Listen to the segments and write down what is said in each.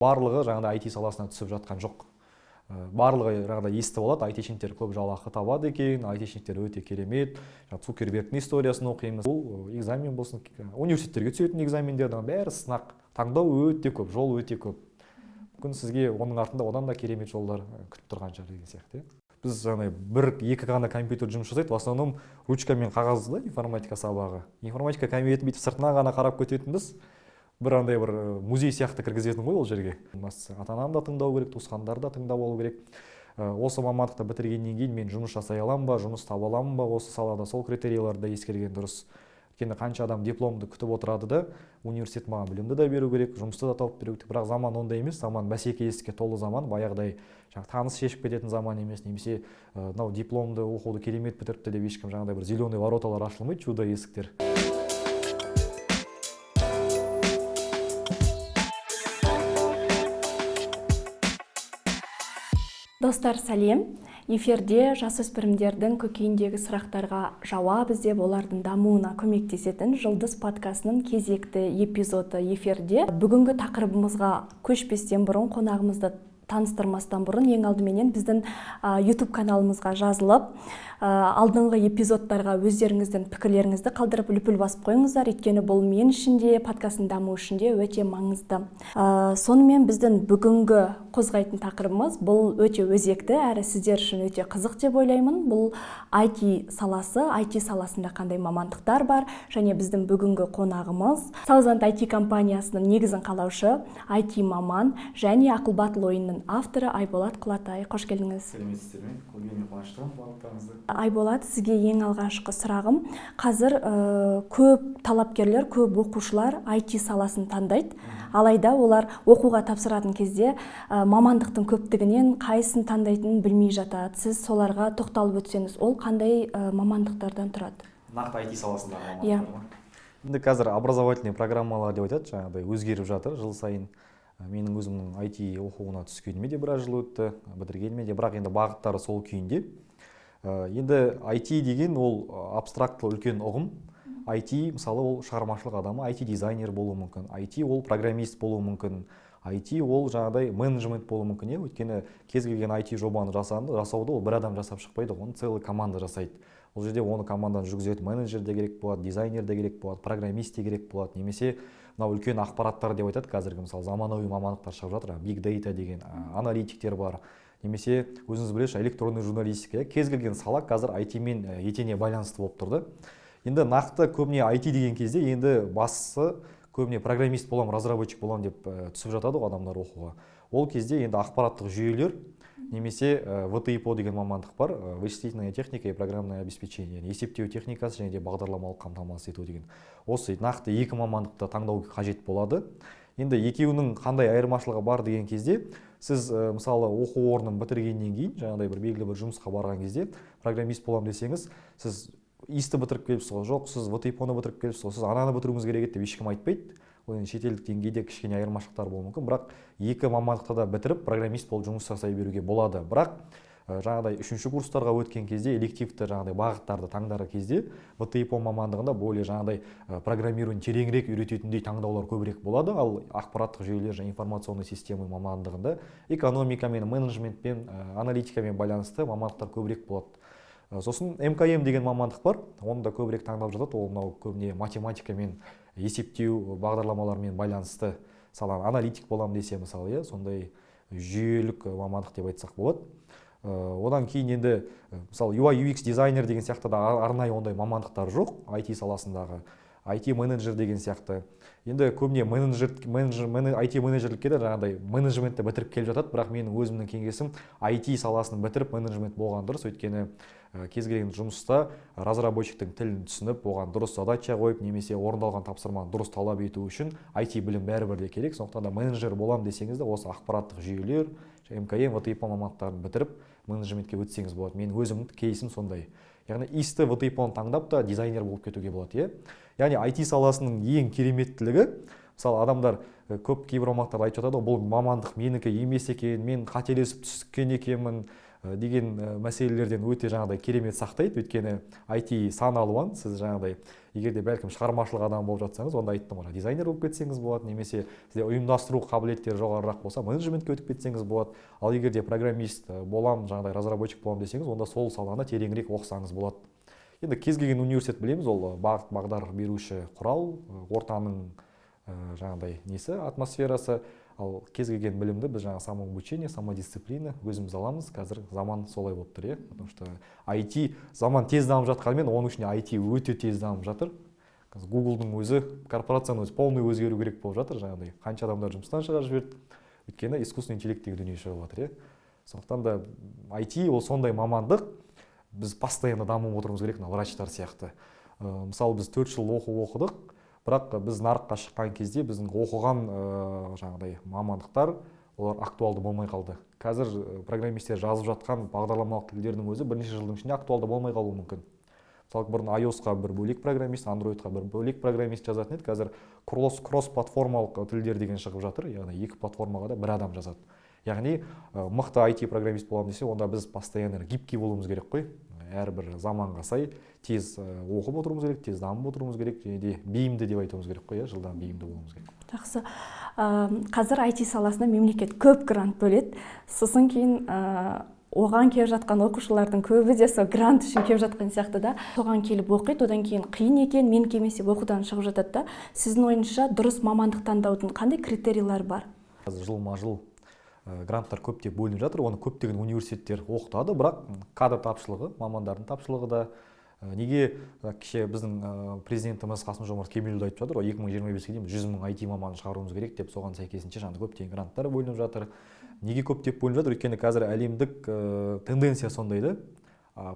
барлығы жаңағыдай IT саласына түсіп жатқан жоқ. Барлығы жаңағыдай естіп алады, айтишниктер көп жалақы табады екен, айтишниктер өте керемет, Цукербергтің историясын оқимыз. Бұл экзамен болсын, университеттерге түсетін экзамендердің бәрі сынақ, таңдау өте көп, жол өте көп. Мүмкін сізге оның артында одан да керемет жолдар күтіп тұрған шығар деген сияқты. Біз бір-екі ғана компьютер жұмыс жасайды, в основном ручка мен қағазды информатика сабағы. Информатика кабинетін бүйтіп сыртынан ғана қарап кететінбіз. Бір музей сияқты кіргізетін ғой ол жерге. Ата-анам да тыңдау керек, туысқандар да тыңдап алу керек. Осы мамандықты бітіргеннен кейін мен жұмыс жасай аламын ба, жұмыс таба аламын ба, осы салада сол критерияларды ескерген дұрыс. Өйткені қанша адам дипломды күтіп отырады да, университет маған білімді да беру керек, жұмысты да тауып беру керек. Бірақ заман ондай емес, заман бәсекелестікке толы заман, баяғыдай таныс шешіп кететін заман емес, немесе мынау дипломды оқуды керемет бітіріпті деп ешкім жаңағыдай бір зеленый вороталар ашылмайды, чудо есіктер. Достар, сәлем. Эфирде жасөспірімдердің көкейіндегі сұрақтарға жауап іздеп олардың дамуына көмектесетін Жұлдыз подкастының кезекті эпизоды эфирде. Бүгінгі тақырыбымызға көшпестен бұрын, қонағымызды таныстырмастан бұрын, ең алдыменен біздің YouTube каналымызға жазылып, алдыңғы эпизодтарға өздеріңіздің пікірлеріңізді қалдырып үлпіл басып қойыңыздар. Өйткені бұл мен үшін де, подкастың дамуы үшін де өте маңызды. Сонымен біздің бүгінгі қозғайтын тақырыбымыз бұл өте өзекті, әрі сіздер үшін өте қызық деп ойлаймын. Бұл IT саласы, IT саласында қандай мамандықтар бар, және біздің бүгінгі қонағымыз Саузанд IT компаниясының негізін қалаушы, IT маман және Ақыл батыл ойынның авторы Айболат Құлатай. Қош келдіңіз. Сәлеметсіздер ме? Көргеніме қуаныштымын, барлықтарыңызды. Айболат, сізге ең алғашқы сұрағым, қазір көп талапкерлер, көп оқушылар IT саласын таңдайды. Алайда олар оқуға тапсыратын кезде мамандықтың көптігінен қайсысын таңдайтынын білмей жатады. Сіз соларға тоқталып өтсеңіз, ол қандай мамандықтардан тұрады? Нақты IT саласындағы мамандықтар ма? Енді қазір образовательный программалар деп айтады, жаңағыдай өзгеріп жатыр жыл сайын. Менің өзімнің IT оқуына түскеніме де біраз жыл өтті, бітіргеніме де, бірақ енді бағыттары сол күйінде. Енді IT деген ол абстракты үлкен ұғым. IT мысалы ол шығармашылық адамы, IT дизайнер болуы мүмкін, IT ол программист болуы мүмкін, IT ол жаңағыдай менеджмент болуы мүмкін. Өйткені кез келген IT жобаны жасауды ол бір адам жасап шықпайды, оны целый команда жасайды. Ол жерде оны команданы жүргізетін менеджер де керек болады, дизайнер де керек болады, программист де керек болады, немесе мынау үлкен ақпараттар деп айтады, қазіргі мысалы заманауи мамандықтар шығып жатыр, big data деген аналитиктер бар, немесе өзіңіз білесіз электронный журналистика. Кез келген сала қазір IT-мен етене байланысты болып тұрды. Енді нақты көбіне IT деген кезде енді бастысы көбіне программист боламын, разработчик боламын деп түсіп жатады адамдар оқуға. Ол кезде енді ақпараттық жүйелер немесе ВТИПО деген мамандық бар, вычислительная техника и программное обеспечение, есептеу техникасы және де бағдарламалық қамтамасыз ету деген. Осы нақты екі мамандықты таңдау қажет болады. Енді екеуінің қандай айырмашылығы бар деген кезде, сіз мысалы оқу орнын бітіргеннен кейін, жаңағыдай бір белгілі бір жұмысқа барған кезде, программист боламын десеңіз, сіз ИСТі бітіріп келіпсіз ғой, жоқ, сіз ВТИПОны бітіріп келіпсіз ғой, сіз ананы бітіруіңіз керек деп ешкім айтпайды. Ол енді шетелдік деңгейде кішкене айырмашылықтар болуы мүмкін, бірақ екі мамандықта да бітіріп программист болып жұмыс жасай беруге болады. Бірақ жаңағыдай үшінші курстарға өткен кезде, элективті жаңағыдай бағыттарды таңдары кезде, ВТИПО мамандығында более жаңағыдай программирование тереңірек үйрететіндей таңдаулар көбірек болады, ал ақпараттық жүйелер және информационный система мамандығында экономикамен, менеджментпен, аналитикамен байланысты мамандықтар көбірек болады. Сосын МКМ деген мамандық бар, оны да көбірек таңдап жатады, ол мынау көбіне математикамен, есептеу бағдарламалармен байланысты, мысалы аналитик боламын десе мысалы, сондай жүйелік мамандық деп айтсақ болады. Одан кейін енді мысалы UI UX дизайнер деген сияқты да арнайы ондай мамандықтар жоқ IT саласындағы. IT менеджер деген сияқты. Енді көбіне IT менеджерлікке де жаңағыдай менеджментті бітіріп келіп жатады, бірақ менің өзімнің кеңесім IT саласын бітіріп менеджмент болған дұрыс, өйткені кез келген жұмыста разработчиктің тілін түсініп, оған дұрыс задача қойып, немесе орындалған тапсырманы дұрыс талап ету үшін IT білім бәрібір де керек. Сондықтан да менеджер боламын десеңіз де осы ақпараттық жүйелер, МКМ, ВТИПО мамандықтарын бітіріп менеджментке өтсеңіз болады. Менің өзімнің кейсім сондай. Яғни ИСТі, ВТИПОны таңдап та дизайнер болып кетуге болады. Яғни IT саласының ең кереметтілігі, мысалы адамдар көп кейбір мамандықтарды айтып жатады, бұл мамандық менікі емес екен, мен қателесіп түскен екенмін, деген мәселелерден өте жаңағыдай керемет сақтайды. Өйткені IT сан алуан. Сіз жаңағыдай егер де бәлкім шығармашылық адам болып жатсаңыз, онда айттым ғой, дизайнер болып кетсеңіз болады, немесе сізде ұйымдастыру қабілеттері жоғарырақ болса, менеджментке өтіп кетсеңіз болады. Ал егер де программист болам, жаңағыдай разработчик болам десеңіз, онда сол саланы тереңірек оқысаңыз болады. Енді кез келген университет білеміз, ол бағыт бағдар беруші құрал, ортаның жаңағыдай несі, атмосферасы. Ал кез келген білімді біз жаңа самообучение, самодисциплина өзіміз аламыз. Қазір заман солай болып тұр, потому что IT заман тез дамып жатқанымен, оның ішінде IT өте тез дамып жатыр. Google-дың өзі, корпорацияның өзі полный өзгеру керек болып жатыр, жаңағыдай қанша адамдар жұмыстан шығарып жіберді. Өйткені искусственный интеллект деген дүние шығып жатыр. Сондықтан да IT ол сондай мамандық, біз постоянно дамып отыруымыз керек, врачтар сияқты. Мысалы біз 4 жыл оқыдық. Бірақ біз нарыққа шыққан кезде біздің оқыған жаңағыдай мамандықтар олар актуалды болмай қалды. Қазір программистер жазып жатқан бағдарламалық тілдердің өзі бірнеше жылдың ішінде актуалды болмай қалуы мүмкін. Мысалы бұрын iOS-қа бір бөлек программист, Android-қа бір бөлек программист жазатын еді. Қазір кросс-платформалық тілдер деген шығып жатыр. Яғни екі платформаға да бір адам жазады. Яғни мықты IT программист боламын десе, онда біз постоянно гибкий болуымыз керек қой. Әрбір заманға сай тез оқып отыруымыз керек, тез дамып отыруымыз керек, және де бейімді деп айтуымыз керек қой, жылдам бейімді болуымыз керек. Жақсы. Қазір IT саласына мемлекет көп грант бөледі. Сосын кейін оған келіп жатқан оқушылардың көбі де сол грант үшін келіп жатқан сияқты да. Соған келіп оқиды, одан кейін қиын екен, мен келмесе оқудан шығып жатады да. Сіздің ойыңызша дұрыс мамандық таңдаудың қандай критерийлері бар? Қазір жылма-жыл гранттар көптеп бөлініп жатыр, оны көптеген университеттер оқытады, бірақ кадр тапшылығы, мамандардың тапшылығы да. Неге кеше біздің президентіміз Қасым-Жомарт Кемелұлы айтып жатыр, 2025-ге дейін 100 мың IT маманын шығаруымыз керек деп, соған сәйкесінше жаңа көптеген гранттар бөлініп жатыр. Неге көптеп бөлініп жатыр? Өйткені қазір әлемдік тенденция сондай да.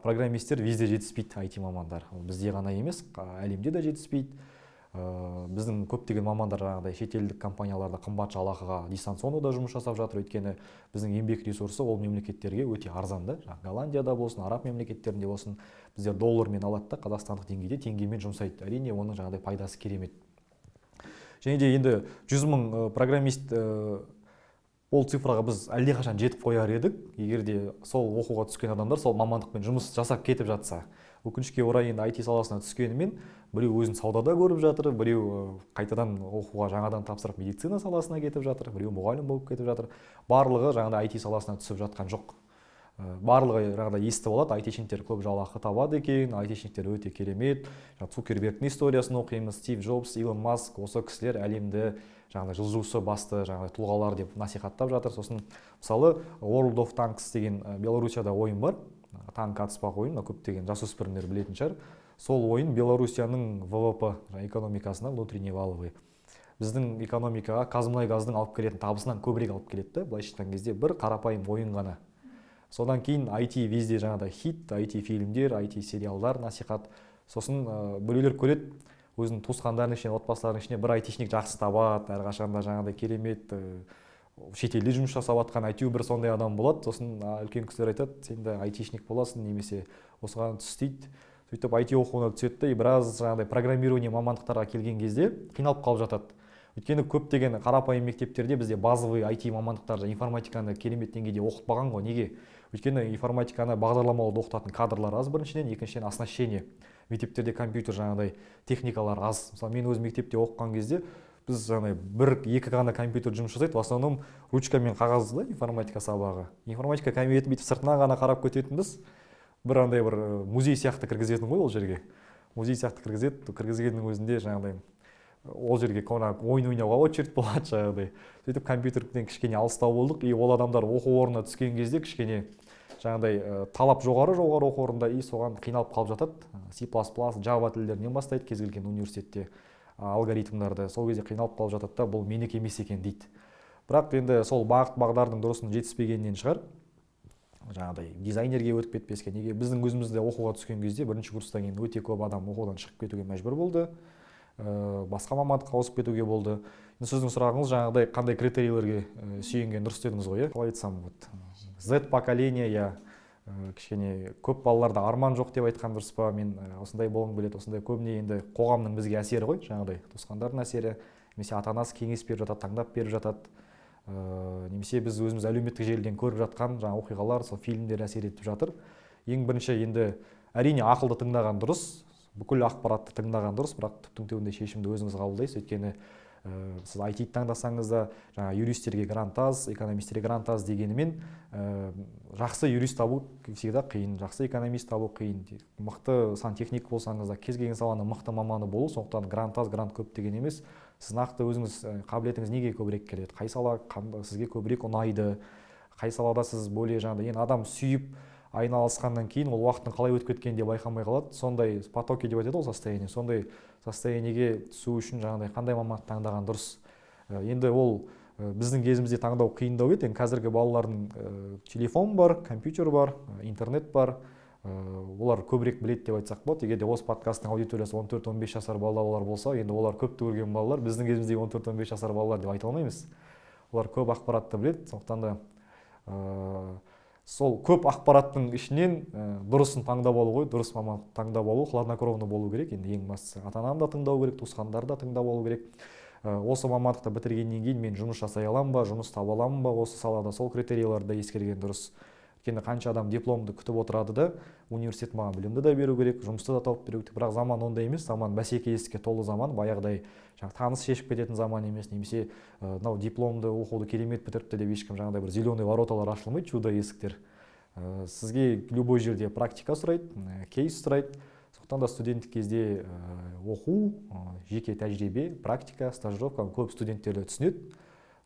Программистер везде жетіспейді, IT мамандар. Бізде ғана емес, әлемде де жетіспейді. Біздің көптеген мамандар жаңағыдай шетелдік компанияларда қымбат жалақыға дистанционно жұмыс жасап жатыр. Өйткені біздің еңбек ресурсы ол мемлекеттерге өте арзанды. Голландияда болсын, араб мемлекеттерінде болсын, біздер доллармен алады да, қазақстандық деңгейде теңгемен жұмсайды. Әрине оның жаңағыдай пайдасы керемет. Және де енді 100 мың программист ол цифраға біз әлдеқашан жетіп қояр едік, егер де сол оқуға түскен адамдар сол мамандықпен жұмыс жасап кетіп жатса. Өкінішке орай енді IT саласына түскенімен біреу өзін саудада көріп жатыр, біреу қайтадан оқуға жаңадан тапсырып медицина саласына кетіп жатыр, біреу мұғалім болып кетіп жатыр. Барлығы жаңағыдай IT саласына түсіп жатқан жоқ. Барлығы жаңағыдай естіп алады, айтишниктер көп жалақы табады екен, айтишниктер өте керемет. Цукербергтің историясын оқимыз, Стив Джобс, Илон Маск, осы кісілер әлемді жаңағыдай жылжушы басты жаңағыдай тұлғалар деп насихаттап жатыр. Сосын мысалы World of Tanks деген Белоруссияда ойын бар. Танк атыспақ ойын, көптеген жасөспірімдер білетін шығар. Сол ойын Белоруссияның ВВП экономикасына, внутренний валовый, біздің экономикаға қазмұнайгаздың алып келетін табысынан көбірек алып келеді. Былайша айтқан кезде бір қарапайым ойын ғана. Содан кейін IT везде жаңағыдай хит, IT фильмдер, IT сериалдар, насихат. Сосын біреулер көреді, өзінің туысқандарының ішінен, отбасыларының ішінен бір айтишник жақсы табады, әрқашанда жаңағыдай керемет шетелде жұмыс жасап жатқан әйтеуір бір сондай адам болады. Сосын үлкен кісілер айтады, сен де айтишник боласың, немесе осыған түс дейді. Сөйтіп IT оқуына түседі, біраз жаңағыдай программирование мамандықтарға келген кезде қиналып қалып жатады. Өйткені көптеген қарапайым мектептерде бізде базовый IT мамандықтарды, информатиканы керемет деңгейде оқытпаған ғой. Неге? Өйткені информатиканы бағдарламалауды оқытатын кадрлар аз біріншіден, екіншіден оснащение. Мектептерде компьютер жаңағыдай техникалар аз. Мысалы мен өз мектепте оқыған кезде біз жаңағыдай 1-2 ғана компьютер жұмыс жасайды, в основном ручка мен қағаз да информатика сабағы. Информатика кабинеті бүйтіп сыртынан ғана қарап кететінбіз. Бір музей сияқты кіргізетін ғой ол жерге. Музей сияқты кіргізгеннің өзінде жаңағыдай ол жерге ойын ойнауға очередь болады жаңағыдай. Сөйтіп компьютерден кішкене алыстау болдық, и ол адамдар оқу орнына түскен кезде кішкене жаңағыдай талап жоғары оқу орнында, и соған қиналып қалып жатады. C++, Java тілдерінен бастайды кез келген университетте алгоритмдарды. Сол кезде қиналып қалып жатады да, бұл менікі емес екен дейді. Бірақ енді сол бағдардың дұрысын жетіспегеннен шығар. Жаңағыдай дизайнерге өтіп кетпеске. Неге біздің өзімізде оқуға түскен кезде бірінші курстан кейін өте көп адам оқудан шығып кетуге мәжбүр болды. Басқа мамандыққа ауысып кетуге болды. Сіздің сұрағыңыз жаңағыдай қандай критерийлерге сүйенген дұрыс дедіңіз ғой, қалай айтсам, Z поколение, кішкене көп балаларда арман жоқ деп айтқан дұрыс па? Мен осындай болғым келеді, осындай көбіне енді қоғамның бізге әсері ғой, жаңағыдай туысқандардың әсері, немесе ата-анасы кеңес беріп жатады, таңдап беріп жатады, немесе немесе біз өзіміз әлеуметтік желіден көріп жатқан жаңа оқиғалар, сол фильмдер әсер етіп жатыр. Ең бірінші енді әрине ақылды тыңдаған дұрыс, бүкіл ақпаратты тыңдаған дұрыс, бірақ түптің түбінде шешімді өзіңіз қабылдайсыз. Өйткені сіз IT-ді таңдасаңыз да, жаңа юристерге грант аз, экономистерге грант аз дегенімен жақсы юрист табу всегда қиын, жақсы экономист табу қиын. Мықты сантехник болсаңыз да, кез келген саланың мықты маманы болу, сондықтан грант аз, грант көп деген емес. Сіз нақты өзіңіз қабілетіңіз неге көбірек келеді, қай сала сізге көбірек ұнайды, қай салада сіз более жаңағыдай енді адам сүйіп айналысқаннан кейін ол уақыттың қалай өтіп кеткенін де байқамай қалады. Сондай потоки деп айтады ол состояние. Сондай состояниеге түсу үшін жаңағыдай қандай мамандық таңдаған дұрыс. Енді ол біздің кезімізде таңдау қиындау еді. Қазіргі балалардың телефон бар, компьютер бар, интернет бар. Олар көбірек біледі деп айтсақ болады. Егер де осы подкасттың аудиториясы 14-15 жасар балалар болса, енді олар көпті көрген балалар. Біздің кезіміздегі 14-15 жасар балалар деп айта алмаймыз. Олар көп ақпаратты біледі. Сондықтан да сол көп ақпараттың ішінен дұрысын таңдап алу ғой, дұрыс мамандық таңдап алу, хладнокровно болу керек. Енді ең бастысы ата-ананы да тыңдау керек, туысқандарды да тыңдап алу керек. Осы мамандықты бітіргеннен кейін мен жұмыс жасай аламын ба, жұмыс таба аламын ба осы салада, сол критерияларды ескерген дұрыс. Өйткені қанша адам дипломды күтіп отырады да, университет маған білімді де беру керек, жұмысты да тауып беру керек. Бірақ заман ондай емес, заман бәсекелестікке толы заман, баяғыдай таныс шешіп кететін заман емес, немесе мынау дипломды оқуды керемет бітіріпті деп ешкім жаңағыдай бір зеленый вороталар ашылмайды, чудо есіктер. Сізге любой жерде практика сұрайды, кейс сұрайды. Сондықтан да студенттік кезде оқу, жеке тәжірибе, практика, стажировка көп студенттерді түсінеді.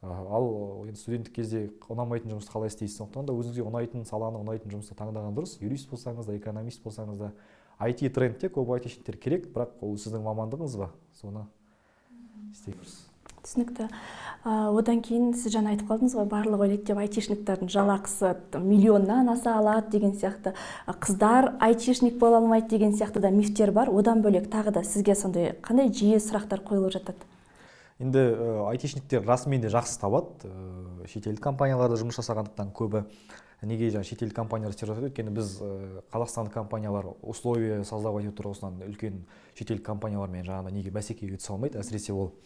Ал студенттік кезде ұнамайтын жұмысты қалай істейсіз? Сондықтан да өзіңізге ұнайтын саланы, ұнайтын жұмысты таңдаған дұрыс. Юрист болсаңыз да, экономист болсаңыз да, IT трендте көп айтишниктер керек, бірақ ол сіздің мамандығыңыз ба? Соны істейміз. Түсінікті. Одан кейін сіз жаңа айтып қалдыңыз ғой, барлығы ойлайды деп айтишниктардың жалақысы миллионнан аса алады деген сияқты, қыздар айтишник бола алмайды деген сияқты да мифтер бар. Одан бөлек тағы да сізге сондай қандай жиі сұрақтар қойылып жатады? Енді айтишниктер расымен де жақсы табады. Шетелдік компанияларда жұмыс жасағандықтан көбі неге шетелдік компаниялар істеп жатады? Өйткені біз қазақстандық компаниялар условия создавать ету тұрғысынан үлкен шетелдік компаниялармен жаңағыда неге бәсекеге түсе алмайды. Әсіресе ол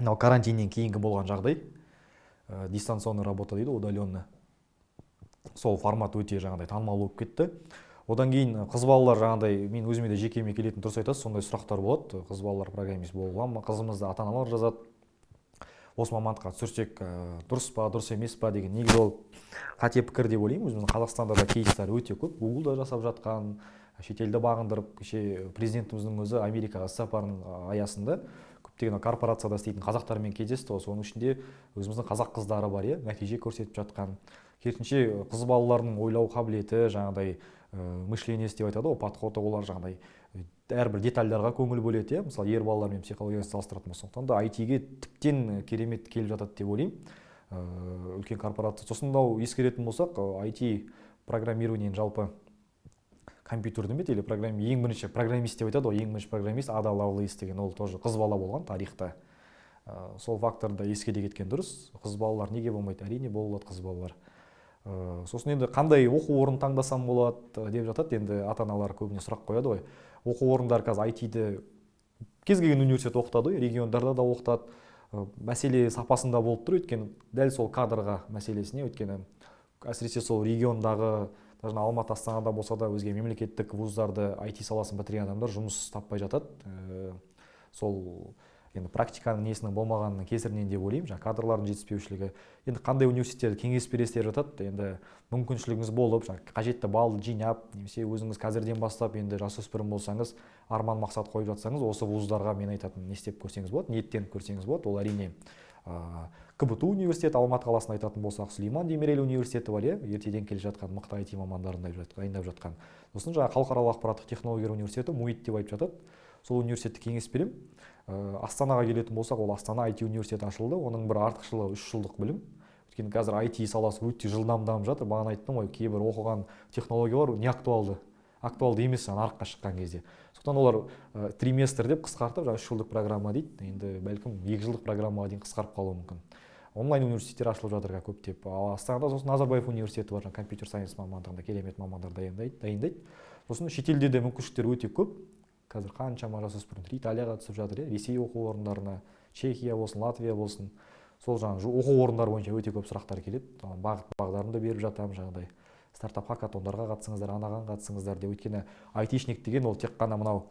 мынау карантиннен кейінгі болған жағдай, дистанционный работа дейді, удаленно. Сол формат өте жаңағыдай танымал болып кетті. Одан кейін қыз балалар жаңағыдай, мен өзіме де жекеме келетін дұрыс айтасыз, сондай сұрақтар болады. Қыз балалар программист бола ма? Қызымызды ата-аналар жазады. Осы мамандыққа түсірсек дұрыс па, дұрыс емес па деген. Негізі ол қате пікір деп ойлаймын. Өзіміздің Қазақстанда да кейстер өте көп. Google-да жасап жатқан, шетелді бағындырып, президентіміздің өзі Америкаға сапарының аясында көптеген корпорацияда істейтін қазақтармен кездесті. Соның ішінде өзіміздің қазақ қыздары бар, нәтиже көрсетіп жатқан. Керісінше қыз балалардың ойлау қабілеті, жаңағыдай мышлениесі деп айтады, подходы, олар жаңағыдай әрбір детальдарға көңіл бөледі. Мысалы, ер балалармен психологиясын салыстыратын болсақ, сондықтан да IT-ге тіптен керемет келіп жатады деп ойлаймын. Үлкен корпорация. Сосын мынау ескеретін болсақ, IT программированиен жалпы компьютерді ме или ең бірінші программист деп айтады, ең бірінші программист Ада Лавлейс деген, ол тоже қыз бала болған тарихта. Сол факторды ескере кеткен дұрыс. Қыз балалар неге болмайды? Әрине болады қыз балалар. Сосын енді қандай оқу орнын таңдасам болады деп жатады. Енді ата-аналар көбіне сұрақ қояды ғой. Оқу орындары қазір IT-ді кез келген университет оқытады, региондарда да оқытады. Мәселе сапасында болып тұр, өйткені дәл сол кадрға мәселесіне, өйткені әсіресе сол региондағы, даже Алматы, Астанада болса да өзге мемлекеттік вуздарды IT саласын бітірген адамдар жұмыс таппай жатады. Сол енді практиканың несінің болмағанының кесірінен деп ойлаймын, жаңа кадрлардың жетіспеушілігі. Енді қандай университеттерде кеңес бересіздер жатады, енді мүмкіншілігіңіз болып, қажетті балды жинап, немесе өзіңіз қазірден бастап енді жасөспірім болсаңыз, арман мақсат қойып жатсаңыз, осы вуздарға мен айтатын не істеп көрсеңіз болады, ниеттеніп көрсеңіз болады. Ол әрине КБТУ университеті, Алматы қаласын айтатын болсақ, Сүлейман Демирел университеті бар, ертеден келе жатқан мықты IT мамандарын дайындап жатқан. Сосын жаңа халықаралық ақпараттық технологиялар университеті, МУИТ деп айтып жатады. Сол университетті кеңес беремін. Астанаға келетін болсақ, ол Астана IT университеті ашылды. Оның бір артықшылығы 3 жылдық білім. Өйткені қазір IT саласы өте жылдам дамып жатыр. Бағана айттым ғой, кейбір оқыған технологиялар не актуалды емес нарыққа шыққан кезде. Сондықтан олар триместр деп қысқартып, 3 жылдық программа дейді. Енді бәлкім 2 жылдық программаға дейін қысқарып қалуы мүмкін. Онлайн университеттер ашылып жатыр көптеп. Астанада сосын Назарбаев университеті бар, компьютер сайенс мамандығында керемет мамандар дайындайды. Сосын шетелде де мүмкіншіліктер өте көп. Қазір қаншама жасөспірімдер Италияға түсіп жатыр, Ресей оқу орындарына, Чехия болсын, Латвия болсын. сол жаңағы оқу орындары бойынша өте көп сұрақтар келеді. Бағыт бағдарын да беріп жатамын жаңағыдай. Стартап хакатондарға қатысыңыздар, анаған қатысыңыздар деп. Өйткені айтишник деген ол тек қана мынау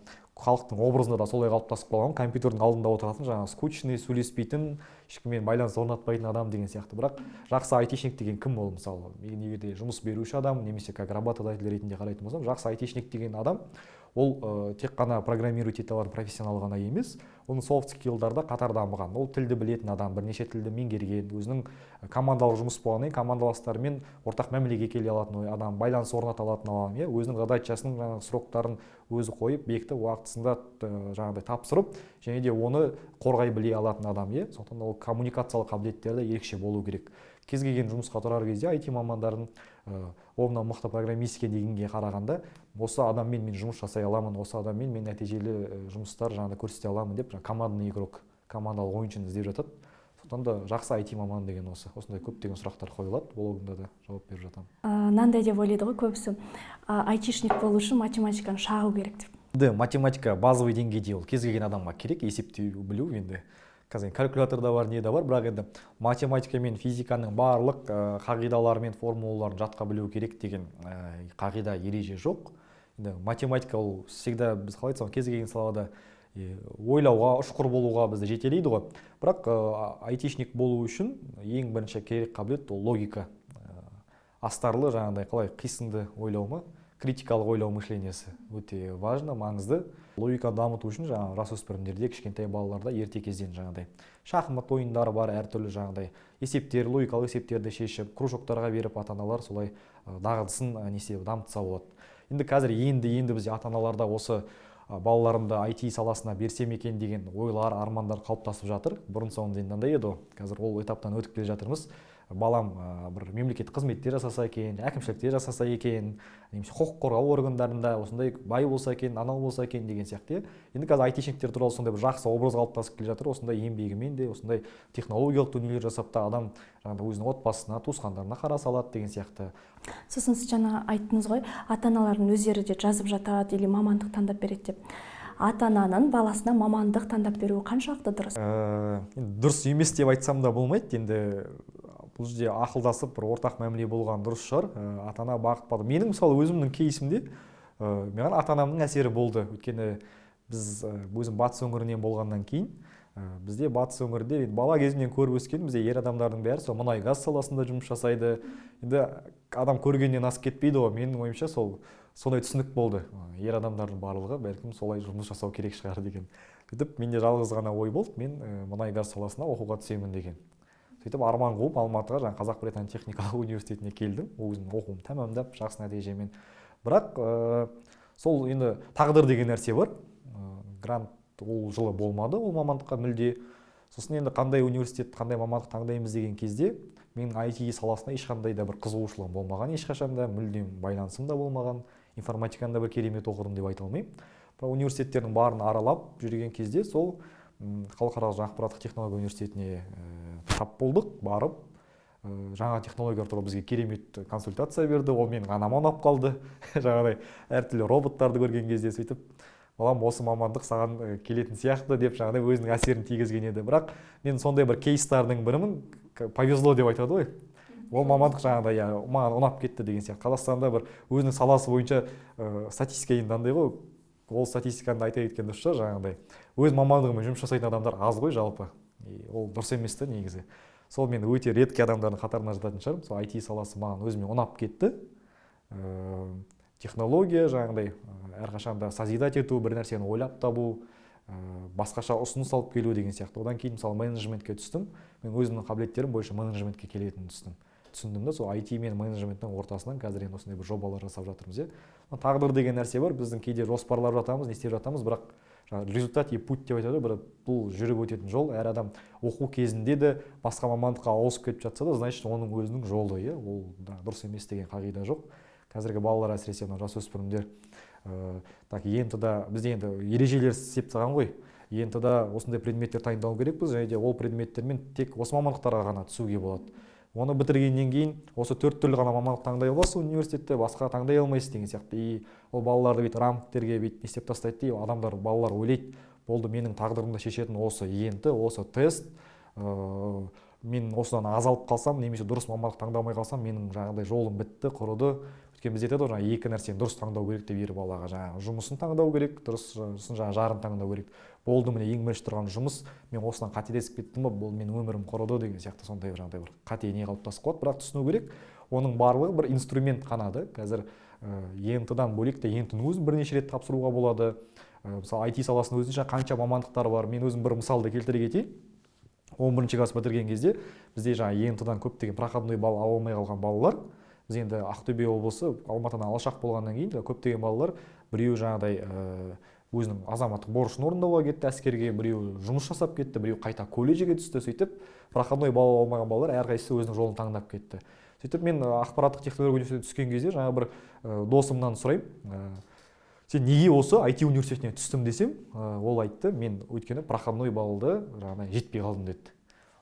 халықтың образында да солай қалыптасып қалған, компьютердің алдында отыратын, жаңағы скучный, сөйлеспейтін, ешкіммен байланыс орнатпайтын адам деген сияқты. Бірақ жақсы айтишник деген кім ол? Мысалы, егер де жұмыс беруші адам немесе как работодатель ретінде қарайтын болсам, жақсы айтишник деген адам ол тек қана программировать ете алатын профессионал ғана емес, оның софт скиллдарда қатар дамыған. Ол тілді білетін адам, бірнеше тілді меңгерген, өзінің командалық жұмыс болғаннан кейін командаластарымен ортақ мәмілеге келе алатын адам, байланыс орната алатын адам, өзінің задачасын, жаңағы сроктарын өзі қойып, бекітіп, уақытысында жаңағыдай тапсырып, және де оны қорғай біле алатын адам, сондықтан ол коммуникациялық қабілеттері ерекше болу керек. Кез келген жұмысқа тұрар кезде IT мамандардың мына мықты программистке дегенге қарағанда, осы адаммен мен жұмыс жасай аламын, осы адаммен мен нәтижелі жұмыстар жаңағыдай көрсете аламын деп, командный игрок, командалық ойыншыны іздеп жатады. Сондықтан да жақсы IT маман деген осы. Осындай көптеген сұрақтар қойылады, блогымда да жауап беріп жатамын. Мынандай деп ойлайды ғой көбісі, айтишник болу үшін математиканы шағу керек деп. Математика базовый деңгейде ол кез келген адамға керек, есептей білу енді. Қазір калькуляторда бар, не да бар, бірақ енді математика мен физиканың барлық қағидалары мен формулаларын жатқа білу керек деген қағида ереже жоқ. Енді математика ол всегда біз қалай айтсақ, кез келген салада ойлауға, ұшқыр болуға бізді жетелейді ғой. Бірақ айтишник болу үшін ең бірінші керек қабілет ол логика. Астарлы жаңағыдай қалай қисынды ойлау ма, критикалық ойлау мышлениесі өте важно, маңызды. Логика дамыту үшін жаңағы жасөспірімдерде, кішкентай балаларда ерте кезден жаңағыдай шахмат ойындары бар, әртүрлі жаңағыдай есептер, логикалық есептерді шешіп, кружоктарға беріп ата-аналар солай дағдысын дамытса болады. Енді қазір енді бізде ата-аналарда осы балаларымды IT саласына берсем екен деген ойлар, армандар қалыптасып жатыр. Бұрын соңды мынандай еді, қазір ол этаптан өтіп келе жатырмыз. Балам бір мемлекеттік қызметте жасаса екен, әкімшілікте жасаса екен, немесе құқық қорғау органдарында осындай бай болса екен, анау болса екен деген сияқты. Енді қазір айтишниктер туралы сондай бір жақсы образ қалыптасып келе жатыр. Осындай еңбегімен де, осындай технологиялық дүниелер жасап та адам жаңағы өзінің отбасына, туысқандарына қараса алады деген сияқты. Сосын сіз жаңа айттыңыз ғой, ата-аналардың өздері де жазып жатады или мамандық таңдап береді деп. Ата-ананың баласына мамандық таңдап беруі қаншалықты дұрыс? Дұрыс емес деп айтсам да болмайды. Енді бұл жерде ақылдасып бір ортақ мәміле болған дұрыс шығар. Ата-ана бағыт. Менің мысалы өзімнің кейсімде маған ата-анамның әсері болды. Өйткені біз өзім батыс өңірінен болғаннан кейін бізде батыс өңірде бала кезімнен көріп өскен, бізде ер адамдардың бәрі сол мұнай газ саласында жұмыс жасайды. Енді адам көргеннен асып кетпейді ғой. Менің ойымша сондай түсінік болды. Ер адамдардың барлығы бәлкім солай жұмыс жасау керек шығар деген. Сөйтіп менде жалғыз ғана ой болды, мен мұнай газ саласына оқуға түсемін деген. Сөйтіп арман қуып Алматыға жаңағы Қазақ-Британ техникалық университетіне келдім. Өзім оқуым тәмамдап жақсы нәтижемен. Бірақ сол енді тағдыр деген нәрсе бар. Грант ол жылы болмады ол мамандыққа мүлде. Сосын енді қандай университет, қандай мамандық таңдаймыз деген кезде менің IT саласына ешқандай да бір қызығушылығым болмаған, ешқашан да мүлдем байланысым да болмаған. Информатиканы да бір керемет оқыдым деп айта алмаймын. Бірақ университеттердің барын аралап жүрген кезде сол халықаралық ақпараттық технология университетіне тап болдық, барып жаңа технологиялар туралы бізге керемет консультация берді. Ол менің анама ұнап қалды. Жаңағыдай әртүрлі роботтарды көрген кезде сөйтіп, балам осы мамандық саған келетін сияқты деп жаңағыдай өзінің әсерін тигізген еді. Бірақ мен сондай бір кейстардың бірімін, повезло деп айтады ғой. Ол мамандық жаңағыдай маған ұнап кетті деген сияқты. Қазақстанда бір өзінің саласы бойынша статистика енді андай ғой. Ол статистиканы айта кеткен дұрыс шығар, жаңағыдай өз мамандығымен жұмыс жасайтын адамдар аз ғой жалпы. Ол дұрыс емес те негізі. Сол мен өте редкий адамдардың қатарына жататын шығармын. Сол IT саласы маған өзіме ұнап кетті. Технология жаңағыдай әрқашанда созидать ету, бір нәрсені ойлап табу, басқаша ұсыныс алып келу деген сияқты. Одан кейін мысалы менеджментке түстім. Мен өзімнің қабілеттерім бойынша менеджментке келетінін түсіндім да, сол IT мен менеджменттің ортасынан қазір енді осындай бір жобалар жасап жатырмыз. Тағдыр деген нәрсе бар. Біздің кейде жоспарлап жатамыз, не істеп жатамыз, бірақ результат и путь деп айтады, бір бұл жүріп өтетін жол. Әр адам оқу кезінде де басқа мамандыққа ауысып кетіп жатса да, значит, оның өзінің жолы, ол дұрыс емес деген қағида жоқ. Қазіргі балалар әсіресе жасөспірімдер ЕНТ-да бізде енді ережелер істеп тастаған ғой. ЕНТ-да осындай предметтер таңдау керекпіз, және де ол предметтермен тек осы мамандықтарға ғана түсуге болады. Оны бітіргеннен кейін осы 4 түрлі ғана мамандық таңдай аласыз университетте, басқа таңдай алмайсыз деген сияқты. И ол балаларды бүйтіп рамктерге бүйтіп істеп тастайды дейді. Балалар ойлайды, болды менің тағдырымды шешетін осы ЕНТ, осы тест, мен осыдан азалып қалсам немесе дұрыс мамандық таңдамай қалсам менің жаңағыдай жолым бітті құрыды. Өйткені бізде айтады ғой жаңағы екі нәрсені дұрыс таңдау керек деп ер балаға, жаңағы жұмысын таңдау керек, дұрысын жаңағы жарын таңдау керек. Болды, міне ең бірінші тұрған жұмыс, мен осыдан қателесіп кеттім ба, бұл менің өмірім құрыды деген сияқты сондай жаңағыдай бір қате не қалыптасып қалады. Бірақ түсіну керек, оның барлығы бір инструмент қана да. Қазір ЕНТ-дан бөлек те ЕНТ-ның өзін бірнеше рет тапсыруға болады. Мысалы IT саласының өзінше қанша мамандықтар бар. Мен өзім бір мысалды келтіре кетейін. 11-ші класс бітірген кезде бізде жаңағы ЕНТ-дан көптеген проходной балл ала алмай қалған балалар, біз енді Ақтөбе облысы Алматыдан алшақ болғаннан кейін көптеген балалар, біреу жаңағыдай өзінің азаматтық борышын орындауға кетті әскерге, біреу жұмыс жасап кетті, біреу қайта колледжге түсті. Сөйтіп проходной балл алмаған балалар әрқайсысы өзінің жолын таңдап кетті. Сөйтіп мен ақпараттық технология университетіне түскен кезде жаңағы бір досымнан сұраймын, сен неге осы IT университетіне түстім десем, ол айтты, мен өйткені проходной баллды жаңағыдай жетпей қалдым деді.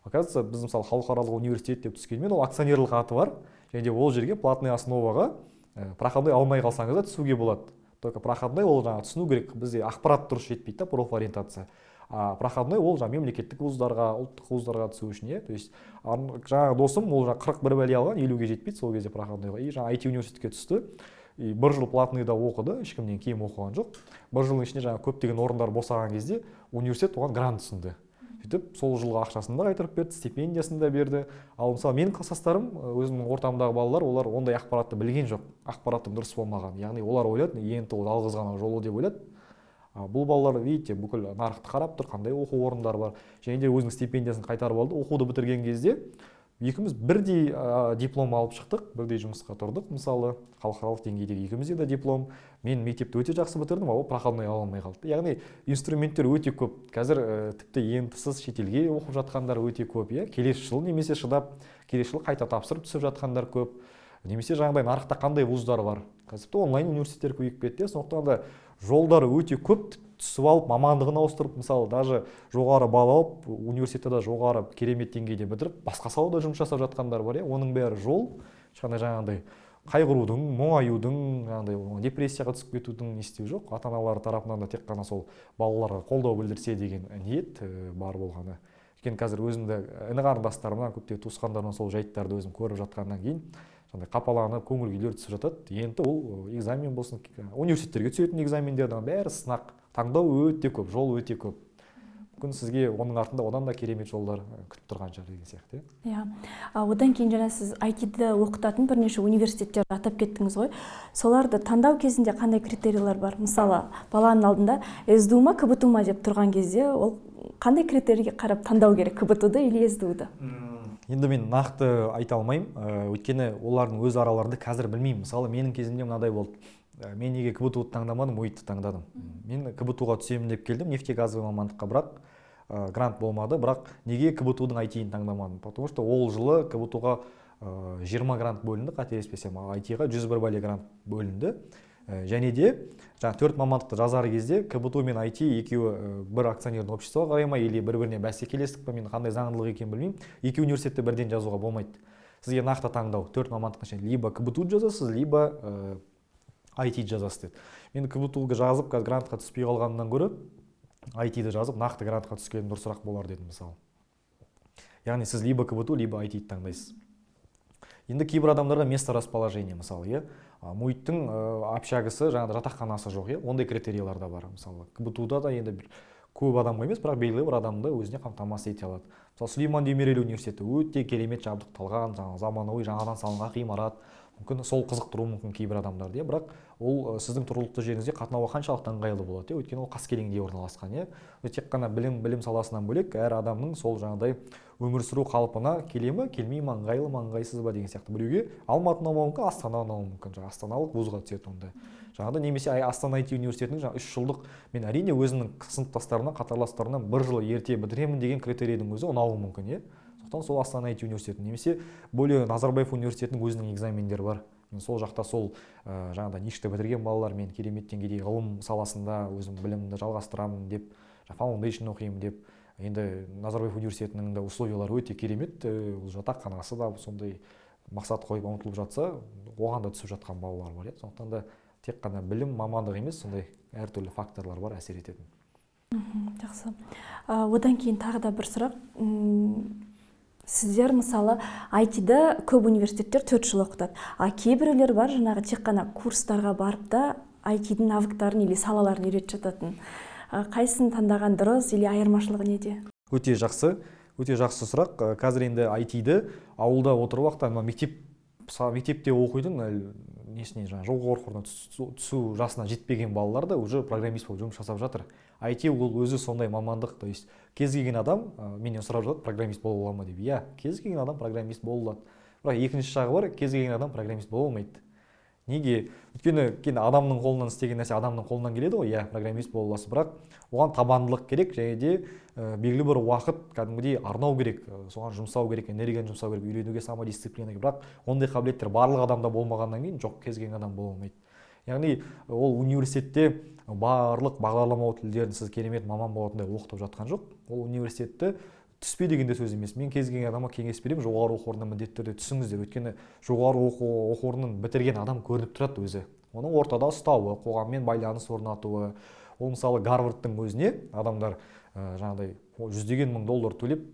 Оказывается, біз мысалы халықаралық университет деп түскенмен ол акционерлік аты бар, және ол жерге платный основаға проходной алмай қалсаңыз да түсуге болады. Только проходной ол жаңағы түсіну керек, бізде ақпарат дұрыс жетпейді, профориентация. А проходной ол жаңағы мемлекеттік вуздарға, ұлттық вуздарға түсу үшін, то есть жаңағы досым ол жаңағы 41 бәле алған, 50-ге жетпейді сол кезде проходнойға. И жаңағы IT университетке түсті. И бір жыл платныйда оқыды, ешкімнен кем оқыған жоқ. Бір жылдың ішінде жаңағы көптеген орындар босаған кезде университет оған грант ұсынды. Сөйтіп сол жылғы ақшасын да қайтарып берді, стипендиясын да берді. Ал мысалы менің класстастарым, өзімнің ортамдағы балалар, олар ондай ақпаратты білген жоқ. Ақпараттың дұрыс болмаған. Яғни олар ойлады, ЕНТ ол жалғыз ғана жолы деп ойлады. Бұл балалар, видите, бүкіл нарықты қарап тұр, қандай оқу орындары бар. Және де өзінің стипендиясын қайтарып алды. Оқуды бітірген кезде екеуміз бірдей диплом алып шықтық, бірдей жұмысқа тұрдық. Мысалы, халықаралық деңгейдегі екеумізде де диплом. Мен мектепті өте жақсы бітірдім, ал ол проходной ала алмай қалды. Яғни инструменттер өте көп. Қазір тіпті ЕНТ-сыз шетелге оқып жатқандар өте көп, келесі жыл немесе шыдап, келесі жыл қайта тапсырып түсіп жатқандар көп. Немесе жаңағыдай нарықта қандай вуздар бар. Қазір онлайн университеттер көбейіп кетті. Сондықтан да жолдары өте көп, түсіп алып, мамандығын ауыстырып, мысалы, даже жоғары балл алып, университетте жоғары керемет деңгейде бітіріп, басқа салада жұмыс жасап жатқандар бар, оның бәрі жол, ешқандай жаңағыдай қайғырудың, мұңаюдың, жаңағыдай депрессияға түсіп кетудің естеу жоқ. Ата-аналары тарапынан да тек қана сол балаларға қолдау білдірсе деген ниет бар болғаны. Өйткені қазір өзімді іні қарындастарымнан, көптеген туысқандарымнан сол жайттарды өзім көріп жатқаннан кейін қапаланып, көңіл күйлер түсіп жатады. Енді ол экзамен болсын, университеттерге түсетін экзамендердің бәрі сынақ, таңдау өте көп, жол өте көп. Мүмкін сізге оның артында одан да керемет жолдар күтіп тұрған шығар деген сияқты. Иә. Одан кейін жаңа сіз IT-ді оқытатын бірнеше университеттерді атап кеттіңіз ғой. Соларды таңдау кезінде қандай критерийлер бар? Мысалы, баланың алдында СДУ ма, КБТУ ма деп тұрған кезде ол қандай критерийге қарап таңдау керек, КБТУ-ды или СДУ-ды? Енді мен нақты айта алмаймын, өйткені олардың өз араларында қазір білмеймін. Мысалы, менің кезімде мынадай болды. Мен неге КБТУ-ды таңдамадым, ОИТ-ті таңдадым. Мен КБТУ-ға түсемін деп келдім, нефтегазовый мамандыққа, бірақ грант болмады, бірақ неге КБТУ-дың IT-ін таңдамадым? Потому что ол жылы КБТУ-ға 20 грант бөлінді, қателеспесем, IT-ға 101 бәле грант бөлінді. Және де 4 мамандықты жазар кезде КБТУ мен IT екеуі бір акционердің обществоға қарай ма, или бір-біріне бәсекелестік па, мен қандай заңдылық екенін білмеймін. Екі университетті бірден жазуға болмайды. Сізге нақты таңдау, 4 мамандықтың ішінде либо КБТУ жазасыз, либо IT жазасыз деді. Мен КБТУ-ға жазып, грантқа түспей қалғаннан гөрі IT-ді жазып, нақты грантқа түскені дұрысырақ болар дедім мысалы. Яғни сіз либо КБТУ, либо IT-ді таңдайсыз. Енді кейбір адамдарға место расположения, мысалы, МУИТ-тің общагасы, жаңағы жатақханасы жоқ, ондай критериялар да бар. Мысалы, КБТУ-да да енді көп адамға емес, бірақ белгілі бір адамды өзіне қамтамасыз ете алады. Мысалы, Сүлейман Демирель университеті өте керемет жабдықталған, заманауи жаңадан салынған ғимарат. Мүмкін сол қызықтыруы мүмкін кейбір адамдарды, бірақ ол сіздің тұрғылықты жеріңізге қатынауға қаншалықты ыңғайлы болады, өйткені ол қаскелеңде орналасқан. Тек қана білім саласынан бөлек, әр адамның сол жаңағыдай өмір сүру қалпына келе ме, келмей ме, ыңғайлы ма, ыңғайсыз ба деген сияқты. Біреуге Алматыны ұнауы мүмкін, Астана ұнауы мүмкін, астаналық вузға түседі онда. Жаңағыдай немесе Астана IT университетінің 3 жылдық, мен әрине өзімнің сыныптастарымнан, қатарластарымнан 1 жыл ерте бітіремін деген критерийдің өзі ұнауы мүмкін, сол Астана IT университеті немесе бөле Назарбаев университетінің өзінің экзамендері бар. Мен сол жақта сол жаңағыда ништі бітірген балалар, мен керемет деңгейдегі ғылым саласында өзім білімімді жалғастырамын деп, фаундейшн оқимын деп, енді Назарбаев университетінің условиялары өте керемет, жатақханасы да сондай мақсат қойып ұмтылып жатса, оған да түсіп жатқан балалар бар. Сондықтан да тек қана білім, мамандық емес, сондай әртүрлі факторлар бар әсер ететін. Жақсы. Одан кейін тағы да бір сұрақ. Сіздер мысалы IT-ді көп университеттер 4 жыл оқытады. Кейбіреулер бар жаңағы тек қана курстарға барып та IT-дің навыктарын или салаларын үйретіп жататын. Қайсысын таңдаған дұрыс или айырмашылығы неде? Өте жақсы сұрақ. Қазір енді IT-ді ауылда отырып уақытта мектепте оқитын несіне жаңағы жоғары оқу орнына түсу жасына жетпеген балалар да уже программист болып жұмыс жасап жатыр. IT ол өзі сондай мамандық, то есть кез келген адам менен сұрап жатады, программист бола ала ма деп. Иә, кез келген адам программист бола алады. Бірақ екінші жағы бар, кез келген адам программист бола алмайды. Неге? Өйткені адамның қолынан істеген нәрсе адамның қолынан келеді ғой, иә, программист бола аласыз, бірақ оған табандылық керек, және де белгілі бір уақыт кәдімгідей арнау керек, соған жұмсау керек, энергияны жұмсау керек, үйренуге самодисциплина керек. Бірақ ондай қабілеттер барлық адамда болмағаннан кейін жоқ, кез келген адам бола алмайды. Яғни ол университетте барлық бағдарламалау тілдерін сіз керемет маман болатындай оқытып жатқан жоқ. Ол университетті түспе дегенде сөз емес. Мен кез келген адамға кеңес беремін, жоғары оқу орнына міндетті түрде түсіңіздер. Өйткені жоғары оқу орнын бітірген адам көрініп тұрады өзі. Оның ортада ұстауы, қоғаммен байланыс орнатуы. Ол мысалы Гарвардтың өзіне адамдар жаңағыдай $100 000 төлеп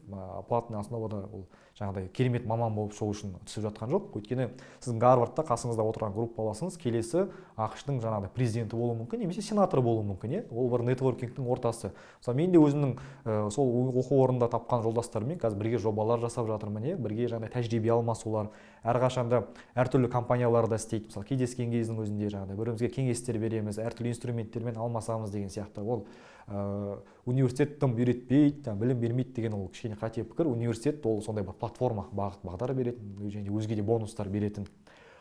платный основада ол жаңағыдай керемет маман болып шығу үшін түсіп жатқан жоқ. Өйткені сіздің Гарвардта қасыңызда отырған группаласыңыз келесі ақш-тың жаңағыдай президенті болуы мүмкін, немесе сенаторы болуы мүмкін. Ол бір нетворкингтің ортасы. Мысалы мен де өзімнің сол оқу орнында тапқан жолдастарыммен қазір бірге жобалар жасап жатырмын, бірге жаңағыдай тәжірибе алмасулар, әрқашанда әртүрлі компанияларда істейді. Мысалы кездескен кездің өзінде жаңағыдай бірімізге кеңестер береміз, әртүрлі инструменттермен алмасамыз деген сияқты. Ол университет тым үйретпейді, білім бермейді деген ол кішкене қате пікір. Университет ол сондай бір платформа, бағыт-бағдар беретін, және өзге де бонустар беретін.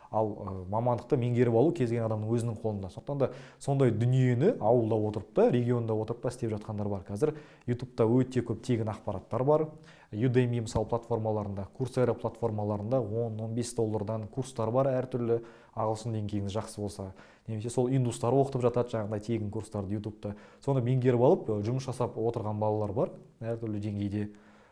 Ал мамандықты меңгеріп алу кез келген адамның өзінің қолында. Сондықтан да сондай дүниені ауылда отырып та, регионда отырып та істеп жатқандар бар. Қазір YouTube-та өте көп тегін ақпараттар бар. Udemy мысалы платформаларында, Coursera платформаларында $10-15 курстар бар, әртүрлі ағылшын деңгейіңіз жақсы болса. Немесе сол индустар оқытып жатады жаңағыдай тегін курстарды YouTube-та. Соны меңгеріп алып, жұмыс жасап отырған балалар бар, әртүрлі деңгейде.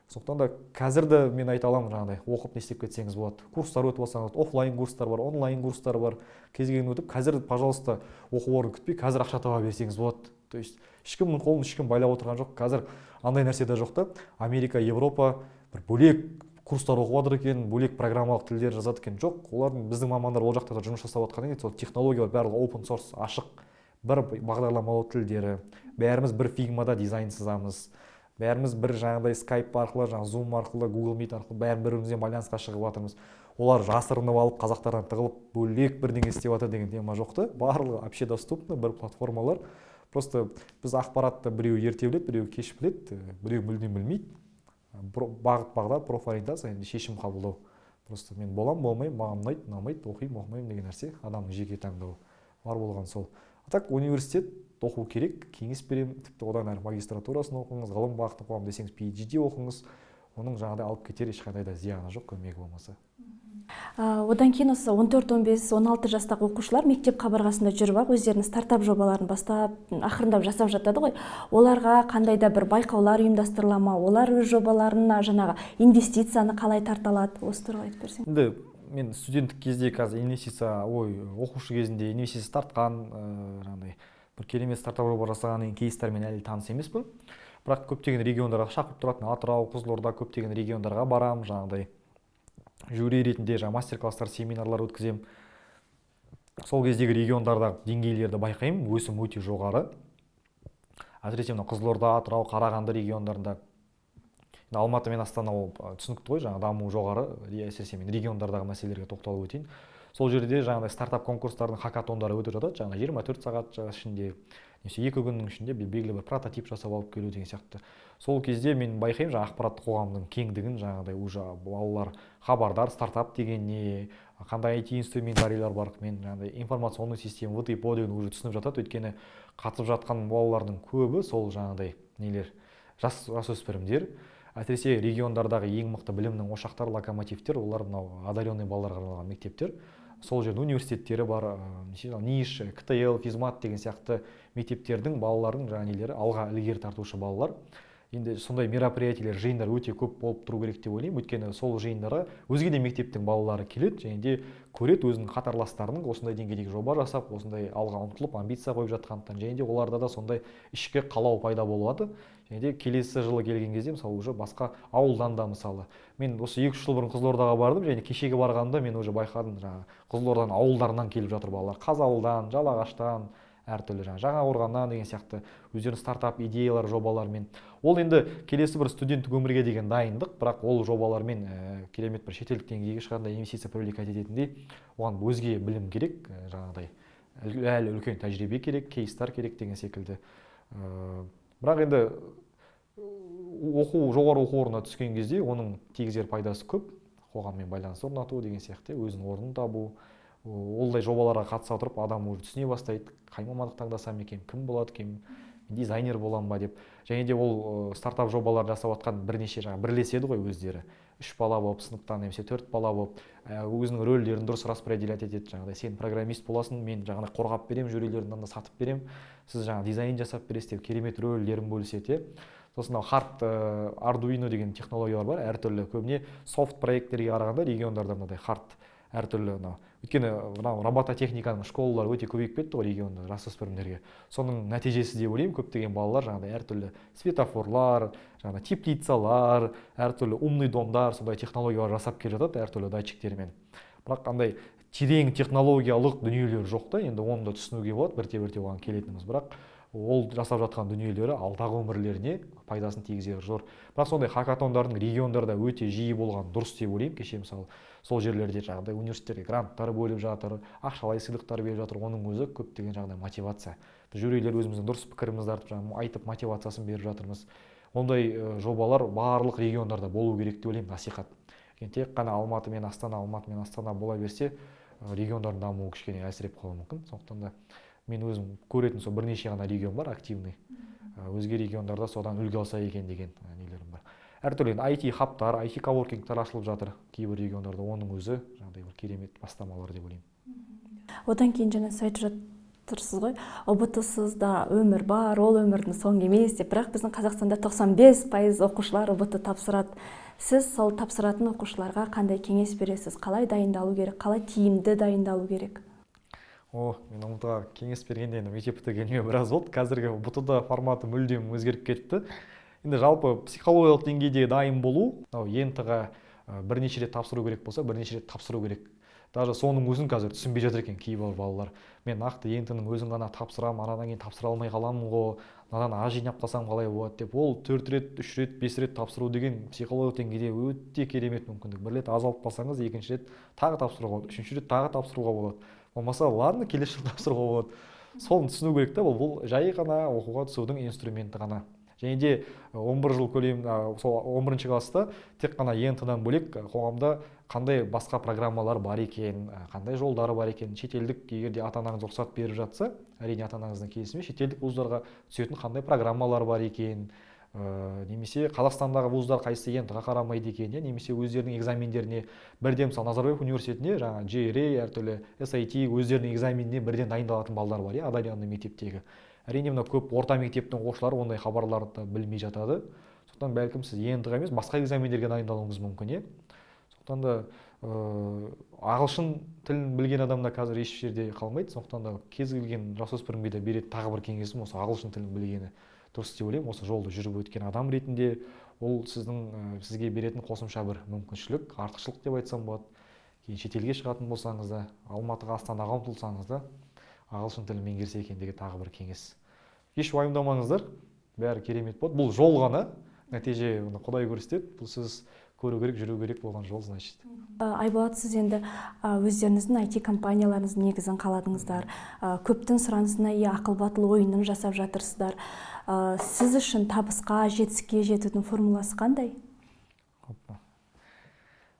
Сондықтан да қазір де мен айта аламын жаңағыдай оқып не істеп кетсеңіз болады. Курстар өтіп алсаңыз, офлайн курстар бар, онлайн курстар бар. Кез келген өтіп, қазір, пожалуйста, оқу орнын күтпей, қазір ақша таба берсеңіз болады. То есть ешкімнің қолын ешкім байлап отырған жоқ. Қазір андай нәрсе де жоқ та. Америка, Европа бір бөлек курстар оқып жатыр екен, бөлек программалық тілдер жазады екен. Жоқ, олардың біздің мамандар ол жақта жұмыс жасап жатқаннан кейін сол технологиялар барлығы open source, ашық. Бір бағдарламалау тілдері. Бәріміз бір Figma-да дизайн сызамыз. Бәріміз бір жаңағыдай Skype арқылы, Zoom арқылы, Google Meet арқылы бәріміз байланысқа шығып жатырмыз. Олар жасырынып алып, қазақтардан тығылып, бөлек бірдеңе істеп жатыр деген тема жоқ та. Барлығы вообще доступны бір платформалар. Просто біз ақпаратты біреу ерте біледі, біреу кеш біледі, біреу мүлдем білмейді. Бағыт-бағдар, профориентация, енді шешім қабылдау. Просто мен болам, болмаймын, маған ұнайды, ұнамайды, оқимын, оқымаймын деген нәрсе адамның жеке таңдауы. Бар болған сол. Так университет оқу керек, кеңес беремін, тіпті одан әрі магистратурасын оқыңыз, ғылым бағытын оқамын десеңіз PhD оқыңыз, оның жаңағыдай алып кетер ешқандай да зияны жоқ, көмегі болмаса. Одан кейін осы 14-15-16 жастағы оқушылар мектеп қабырғасында жүріп өздерінің стартап жобаларын бастап, ақырындап жасап жатады ғой. Оларға қандай да бір байқаулар ұйымдастырыла ма? Олар өз жобаларына жаңағы инвестицияны қалай тарта алады? Осы туралы айтып берсең. Енді мен студенттік кезде қазір инвестиция, оқушы кезінде инвестиция тартқан, жаңағыдай бір керемет стартап жоба жасаған кейстермен әлі таныс емеспін. Бірақ көптеген региондарға шақырып тұратын, Атырау, Қызылорда көптеген региондарға барам, жаңағыдай жюри ретінде мастер-класстар, семинарлар өткізем. Сол кездегі региондардағы деңгейлерді байқаймын, өсім өте жоғары. Әсіресе Қызылорда, Атырау, Қарағанды региондарында, Алматы мен Астана ол түсінікті ғой, жаңағы даму жоғары, әсіресе мен региондардағы мәселелерге тоқталып өтейін. Сол жерде жаңағыдай стартап конкурстардың хакатондары өтіп жатады, жаңағы 24 сағат ішінде, немесе 2 күннің ішінде белгілі бір прототип жасап алып келу деген сияқты. Сол кезде мен байқаймын жаңағы ақпараттық қоғамның кеңдігін, жаңағыдай уже балалар хабардар, стартап деген не, қандай IT инструментарийлер бар, мен жаңағыдай информационный система, ВТПО деген уже түсініп жатады, өйткені қатысып жатқан балалардың көбі сол жаңағыдай нелер, жасөспірімдер. Әсіресе региондардағы ең мықты білімнің ошақтары, локомотивтер, олар мынау одаренный балаларға арналған мектептер. Сол жерде университеттері бар, НИШ, КТЛ, Физмат деген сияқты мектептердің балалардың жаңағы нелері алға ілгері тартушы балалар. енді сондай мероприятиелер, жиындар өте көп болып тұру керек деп ойлаймын. Өйткені сол жиындарға өзге де мектептің балалары келеді және де көреді өзінің қатарластарының осындай деңгейдегі жоба жасап, осындай алға ұмтылып, амбиция қойып жатқандықтан, және де оларда да сондай ішкі қалау пайда болады. Және де келесі жылы келген кезде мысалы уже басқа ауылдан да мысалы мен осы 2-3 жыл бұрын Қызылордаға бардым және кешегі барғанда мен уже байқадым, жаңағы Қызылорданың ауылдарынан келіп жатыр балалар, Қазалыдан, Жалағаштан, әртүрлі Жаңақорғаннан деген сияқты өздерінің стартап идеялар, жобалармен. Ол енді келесі бір студенттік өмірге деген дайындық, бірақ ол жобалармен керемет бір шетелдік деңгейге шығарда инвестиция привлекать ететіндей, оған өзге білім керек, жаңағыдай әлі үлкен тәжірибе керек, кейстар керек деген секілді. Бірақ енді жоғары оқу орнына түскен кезде оның тигізер пайдасы көп, қоғаммен байланыс орнату деген сияқты, өзінің орнын табу. Олдай жобаларға қатыса отырып адам уже түсіне бастайды, қай мамандық таңдасам екен, кім болады екен, дизайнер боламын ба деп. Және де ол стартап жобалар жасап жатқан бірнеше бірлеседі ғой өздері. 3 бала болып, сыныптан немесе 4 бала болып, өзінің рөлдерін дұрыс распределять етеді. Жаңағыдай сен программист боласың, мен жаңағыдай қорғап берем, жюрилерден да сатып берем. Сіз жаңа дизайн жасап бересіз деп керемет рөлдерін бөліседі. Сосын хард Arduino деген технологиялар бар, әртүрлі көбіне софт проекттерге қарағанда региондарда мынадай хард әртүрлі. Өйткені робототехниканың школалары өте көбейіп кетті ғой регионда жасөспірімдерге. Соның нәтижесі деп ойлаймын, көптеген балалар жаңағыдай әртүрлі светофорлар, жаңағыдай теплицалар, әртүрлі умный домдар, сондай технологиялар жасап келе жатады әртүрлі датчиктермен. Бірақ қандай терең технологиялық дүниелер жоқ та, енді оны да түсінуге болады, бірте-бірте оған келетініміз. Бірақ ол жасап жатқан дүниелері алдағы өмірлеріне пайдасын тигізері зор. Бірақ сондай хакатондардың региондарда өте жиі болған дұрыс деп ойлаймын. Кеше мысалы сол жерлерде жаңағыдай университеттерге гранттар бөліп жатыр, ақшалай сыйлықтар беріп жатыр, оның өзі көптеген жағдай мотивация. Жюрилер өзіміздің дұрыс пікірімізді айтып мотивациясын беріп жатырмыз. Ондай жобалар барлық региондарда болу керек деп ойлаймын, насихат. Тек қана Алматы мен Астана бола берсе, региондардың дамуы кішкене әлсіреп қалуы мүмкін. Сондықтан да мен өзім көретін сол бірнеше ғана регион бар активный. Өзге региондарда содан үлгі алса екен деген нелерім бар. Әртүрлі IT хабтар, IT коворкингтар ашылып жатыр кейбір региондарда, оның өзі жаңағыдай бір керемет бастамалар деп ойлаймын. Одан кейін жаңа айтып жатырсыз ғой, ұбт-сыз да өмір бар, ол өмірдің соңы емес деп, бірақ біздің Қазақстанда 95% оқушылар ұбт тапсырады. Сіз сол тапсыратын оқушыларға қандай кеңес бересіз? Қалай дайындалу керек, қалай тиімді дайындалу керек? Мен ұбт-ға кеңес бергенде енді мектеп бітіргеніме біраз болды. Қазіргі ұбт-да форматы мүлдем өзгеріп кетті. Енді жалпы психологиялық деңгейде дайын болу, ЕНТ-ға бірнеше рет тапсыру керек болса, бірнеше рет тапсыру керек. Даже соның өзін қазір түсінбей жатыр екен кейбір балалар. Мен нақты ЕНТ-ның өзін ғана тапсырам, анадан кейін тапсыра алмай қаламын ғой, мынадан аз жинап қалсам қалай болады деп. Ол 4 рет, 3 рет, 5 рет тапсыру деген психологиялық деңгейде өте керемет мүмкіндік. Бір рет аз алып қалсаңыз, екінші рет тағы тапсыруға болады, үшінші рет тағы тапсыруға болады. Болмаса, ладно, келесі жыл тапсыруға болады. Соны түсіну керек та, бұл жай ғана оқуға түсудің инструменті ғана. Және де 11 жыл сол 11-ші класста тек қана ЕНТ-дан бөлек қоғамда қандай басқа программалар бар екен, қандай жолдары бар екен, шетелдік егерде ата-анаңыз рұқсат беріп жатса, әрине ата-анаңыздың келісімімен шетелдік вуздарға түсетін қандай программалар бар екен, немесе Қазақстандағы вуздар қайсы ЕНТ-ға қарамайды екен, немесе өздерінің экзамендеріне бірден мысалы Назарбаев университетіне жаңа JRA, әртүрлі SAT өздерінің экзаменіне бірден дайындалатын балдар бар, одаренный мектептегі. Әрине мына көп орта мектептің оқушылары ондай хабарларды білмей жатады. Сондықтан бәлкім сіз ЕНТ-ға емес, басқа экзамендерге дайындалуыңыз мүмкін. Сондықтан да ағылшын тілін білген адамда қазір еш жерде қалмайды. Сондықтан да кез келген жасөспірімге де беретін тағы бір кеңесім осы ағылшын тілін білгені дұрыс деп ойлаймын. Осы жолды жүріп өткен адам ретінде ол сізге беретін қосымша бір мүмкіншілік, артықшылық деп айтсам болады. Кейін шетелге шығатын болсаңыз да, Алматыға, Астанаға ұмтылсаңыз да, ағылшын тілін меңгерсе екен деген тағы бір кеңес. Еш уайымдамаңыздар, бәрі керемет болады. Бұл жол ғана, нәтиже Құдай көрсетеді. Бұл сіз көру керек, жүру керек болған жол, значит. Айболат, сіз енді өздеріңіздің IT компанияларыңыздың негізін қаладыңыздар. Көптің сұранысына ақыл батыл ойынын жасап жатырсыздар. Сіз үшін табысқа, жетістікке жетудің формуласы қандай?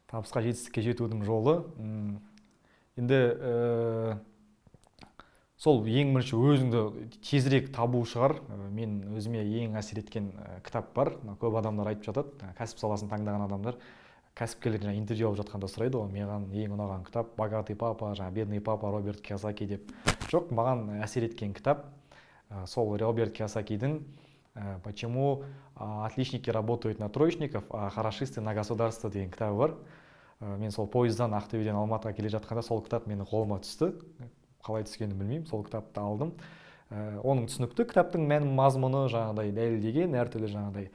Табысқа, жетістікке жетудің жолы. Енді сол ең бірінші өзіңді тезірек табу шығар. Мен өзіме ең әсер еткен кітап бар. Көп адамдар айтып жатады, кәсіп саласын таңдаған адамдар кәсіпкерлер интервью алып жатқанда сұрайды ғой, маған ең ұнаған кітап «Богатый папа», «Бедный папа» Роберт Кийосаки деп. Жоқ, маған әсер еткен кітап сол Роберт Кийосакидің почему отличники работают на троечников, а хорошисты на государство деген кітабы бар. Мен сол пойыздан Ақтөбеден Алматыға келе жатқанда сол кітап менің қолыма түсті. Қалай түскенін білмеймін, сол кітапты алдым. Оның түсінікті кітаптың мән мазмұны жаңағыдай дәлелдеген, әртүрлі жаңағыдай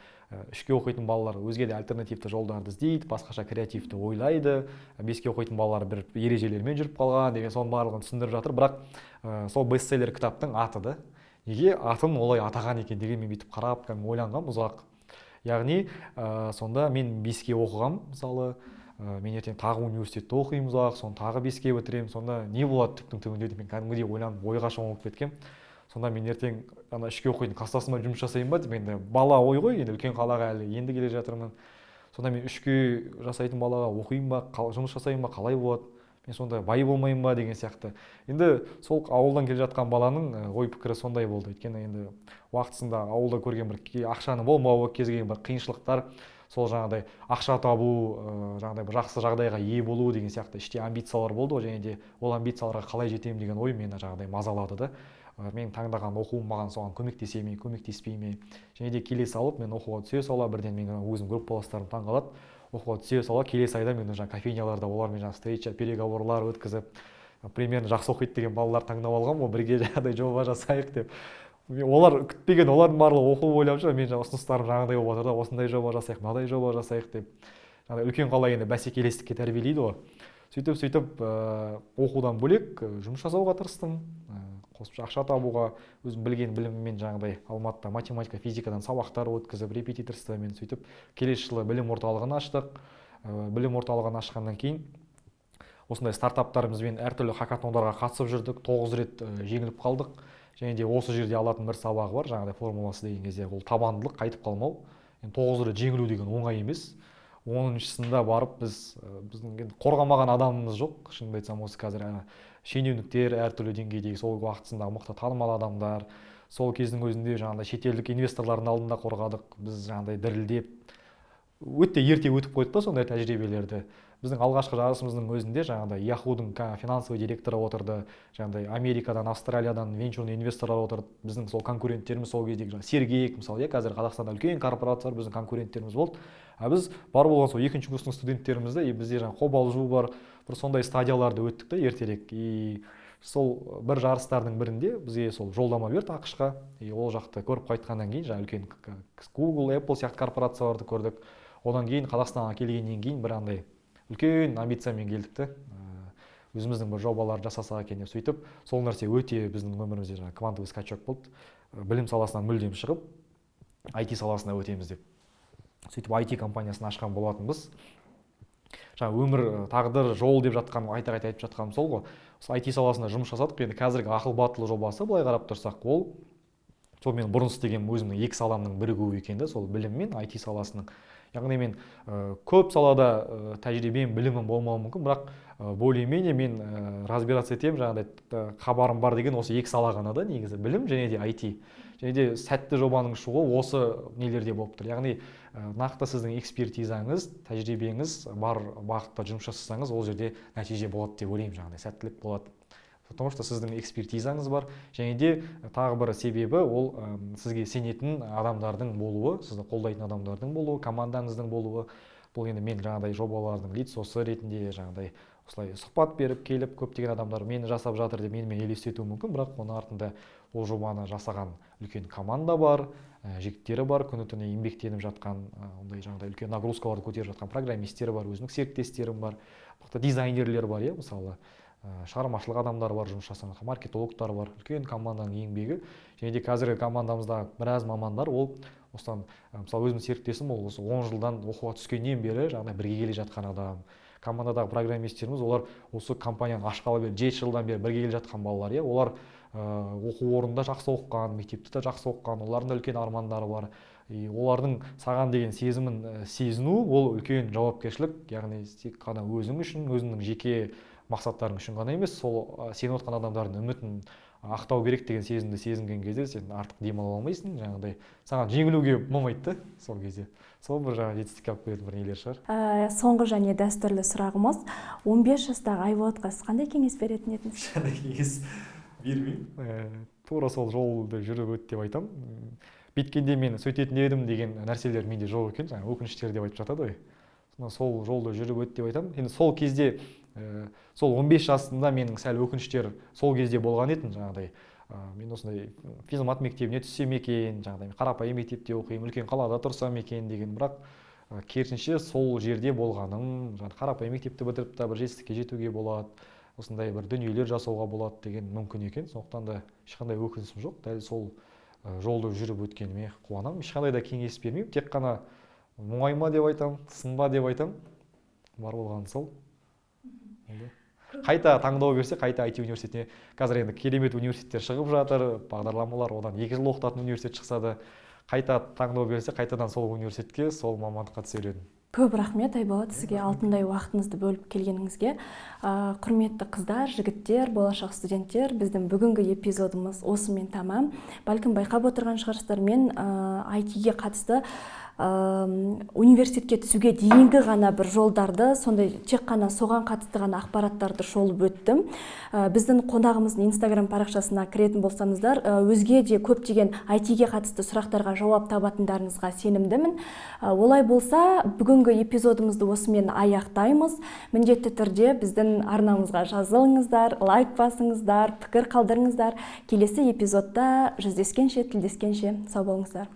үшке оқитын балалар өзге де альтернативті жолдарды іздейді, басқаша креативті ойлайды, беске оқитын балалар бір ережелермен жүріп қалған деген соның барлығын түсіндіріп жатыр. Бірақ сол бестселлер кітаптың аты да неге атын олай атаған екен деген мен бүйтіп қарап ойланғам ұзақ. Яғни сонда мен беске оқығам, мысалы мен ертең тағы университетте оқимын ұзақ, соны тағы беске бітіремін, сонда не болады түптің түбінде деп мен кәдімгідей ойланып ойға шомылып кеткем. Сонда мен ертең үшке оқитын кластасыма жұмыс жасайын ба деп, енді бала ой ғой, енді үлкен қалаға әлі енді келе жатырмын. Сонда мен үшке жасайтын балаға оқиын ба, жұмыс жасайын ба, қалай болады? Мен сонда бай болмайын ба деген сияқты. Енді сол ауылдан келе жатқан баланың ой пікірі сондай болды. Өйткені енді уақытысында ауылда көрген бір ақшаны болмауы, кез келген бір қиыншылықтар, сол жаңағыдай ақша табу, жаңағыдай бір жақсы жағдайға ие болу деген сияқты іште амбициялар болды ғой, және де ол амбицияларға қалай жетемін деген ой мені жаңағыдай мазалады да. Мен таңдаған оқуым маған соған көмектесе ме, көмектеспей ме, және де келесі алып мен оқуға түсе сала бірден мен өзім группаластарым таңғалады. Оқуға түсе сала келесі айда мен жаңа кофейняларда олармен жаңа встреча, переговорлар өткізіп, примерно жақсы оқиды деген балалар таңдап алғам, ол бірге жаңағыдай жоба жасайық деп. Олар күтпеген, олардың барлығы оқу ойлап жүр, мен жаңа ұсыныстарым жаңағыдай болып жатыр да, осындай жоба жасайық, мынадай жоба жасайық деп. Жаңағыдай үлкен қала енді бәсекелестікке тәрбиелейді ғой. Сөйтіп оқудан бөлек жұмыс жасауға тырыстым. Қосымша ақша табуға, өзім білген біліміммен жаңағыдай Алматыда математика, физикадан сабақтар өткізіп, репетиторствомен сөйтіп келесі жылы білім орталығын аштық. Білім орталығын ашқаннан кейін осындай стартаптарымызбен әртүрлі хакатондарға қатысып жүрдік, 9 рет жеңіліп қалдық. Және де осы жерде алатын бір сабағы бар, жаңағыдай формуласы деген кезде ол табандылық, қайтып қалмау. 9 рет жеңілу деген оңай емес. 10-шысында барып біздің қорғамаған адамымыз жоқ. Шынымды айтсам осы қазір шенеуніктер әртүрлі деңгейдегі сол уақытысында мықты танымал адамдар, сол кездің өзінде жаңағыдай шетелдік инвесторлардың алдында қорғадық. Біз жаңағыдай дірілдеп өте ерте өтіп қойдық та сондай тәжірибелерді. Біздің алғашқы жарысымыздың өзінде жаңағыдай Yahoo-дың финансовый директоры отырды, жаңағыдай Америкадан, Австралиядан венчурный инвесторлар отырды. Біздің сол конкуренттеріміз сол кездегі Сергеев мысалы, қазір Қазақстанда үлкен корпорациялар біздің конкуренттеріміз болды. Біз бар болған сол екінші курстың студенттерімізді, бізде жаңа қобалжу бар, бір сондай стадияларды өттік та ертерек. Сол бір жарыстардың бірінде бізге сол жолдама берді ақш-қа. Ол жақты көріп қайтқаннан кейін жаңа үлкен Google, Apple сияқты корпорацияларды көрдік. Одан кейін Қазақстанға келгеннен кейін бір андай үлкен амбициямен келдік те. Өзіміздің бір жобалар жасасақ екен деп сөйтіп, сол нәрсе өте біздің өмірімізде жаңа квантовый скачок болды. Білім саласынан мүлдем шығып, IT саласына өтеміз деп. Сөйтіп IT компаниясын ашқан болатынбыз. Жаңа өмір, тағдыр, жол деп жатқан, айта-айта айтып жатқаным сол ғой. Осы IT саласында жұмыс жасадық. Енді қазіргі ақыл батыл жобасы былай қарап тұрсақ, ол сол мен бұрын істеген өзімнің екі саламның бірігуі екен де, сол білім мен IT саласының. Яғни мен көп салада тәжірибем, білімім болмауы мүмкін, бірақ более-менее мен разбираться етемін, жаңағыдай хабарым бар деген осы екі сала ғана да, негізі білім және де IT. Және де сәтті жобаның шығуы осы нелерде болып тұр. Яғни нақты сіздің экспертизаңыз, тәжірибеңіз бар бағытта жұмыс жасасаңыз, ол жерде нәтиже болады деп ойлаймын, жаңағыдай сәттілік болады. Потому что сіздің экспертизаңыз бар, және де тағы бір себебі ол сізге сенетін адамдардың болуы, сізді қолдайтын адамдардың болуы, командаңыздың болуы. Бұл енді мен жаңағыдай жобалардың лицосы ретінде жаңағыдай осылай сұхбат беріп келіп, көптеген адамдар мені жасап жатыр деп менімен елестетуі мүмкін, бірақ оның артында ол жобаны жасаған үлкен команда бар, жігіттері бар, күні-түні еңбектеніп жатқан, ондай жаңағыдай үлкен нагрузкаларды көтеріп жатқан программистері бар, өзінің серіктестерім бар, дизайнерлер бар, мысалы шығармашылық адамдар бар, жұмыс жасаған маркетологтар бар, үлкен команданың еңбегі. Және де қазіргі командамызда біраз мамандар, ол осыдан мысалы өзімнің серіктесім, ол осы 10 жылдан оқуға түскеннен бері жаңағыдай бірге келе жатқан адам. Командадағы программистеріміз, олар осы компанияны ашқалы бері 7 жылдан бері бірге келе жатқан балалар, олар оқу орнында жақсы оқыған, мектепте де жақсы оқыған, олардың үлкен армандары бар. Олардың саған деген сезімін сезіну, ол үлкен жауапкершілік, яғни тек қана өзің үшін, өзіңнің жеке мақсаттарың үшін ғана емес, сол сеніп отқан адамдардың үмітін ақтау керек деген сезімді сезінген кезде сен артық демала алмайсың, жаңағыдай саған жеңілуге болмайды сол кезде. Сол бір жаңа жетістікке алып келетін бір нелер шығар. Соңғы және дәстүрлі сұрағымыз, 15 жастағы Айболатқа сіз қандай кеңес беретін едіңіз? Қандай кеңес бермеймін. Тура сол жолды жүріп өт деп айтамын. бүйткенде мен сөйтетін едім деген нәрселер менде жоқ екен, жаңағы өкініштер деп айтып жатады ғой. Сол жолды жүріп өтті деп айтамын. Енді сол кезде сол 15 жасында менің сәл өкініштер сол кезде болған еді, жаңағыдай мен осындай физмат мектебіне түссем екен, жаңағыдай қарапайым мектепте оқимын, үлкен қалада тұрсам екен деген, бірақ керісінше сол жерде болғаным, жаңағы қарапайым мектепті бітіріп та бір жетістікке жетуге болады, осындай бір дүниелер жасауға болады деген мүмкін екен. Сондықтан да ешқандай өкінішім жоқ. Дәл сол жолды жүріп өткеніме қуанамын. Ешқандай да кеңес бермеймін. Тек қана мұңайма деп айтамын, сынба деп айтамын. Бар болғаны сол. Қайта таңдау берсе, қайта IT университетіне, қазір енді керемет университеттер шығып жатыр, бағдарламалар, одан 2 жыл оқытатын университет шықса да, қайта таңдау берсе, қайтадан сол университетке, сол мамандыққа түсер едім. Көп рахмет Айболат сізге алтындай уақытыңызды бөліп келгеніңізге. Құрметті қыздар, жігіттер, болашақ студенттер, біздің бүгінгі эпизодымыз осымен тамам. Бәлкім байқап отырған шығарсыздар, мен IT-ге қатысты университетке түсуге дейінгі ғана бір жолдарды, сондай тек қана соған қатысты ғана ақпараттарды шолып өттім. Біздің қонағымыздың Instagram парақшасына кіретін болсаңыздар, өзге де көптеген IT-ге қатысты сұрақтарға жауап табатындарыңызға сенімдімін. Олай болса, бүгінгі эпизодымызды осымен аяқтаймыз. Міндетті түрде біздің арнамызға жазылыңыздар, лайк басыңыздар, пікір қалдырыңыздар. Келесі эпизодта жүздескенше, тілдескенше сау болыңыздар.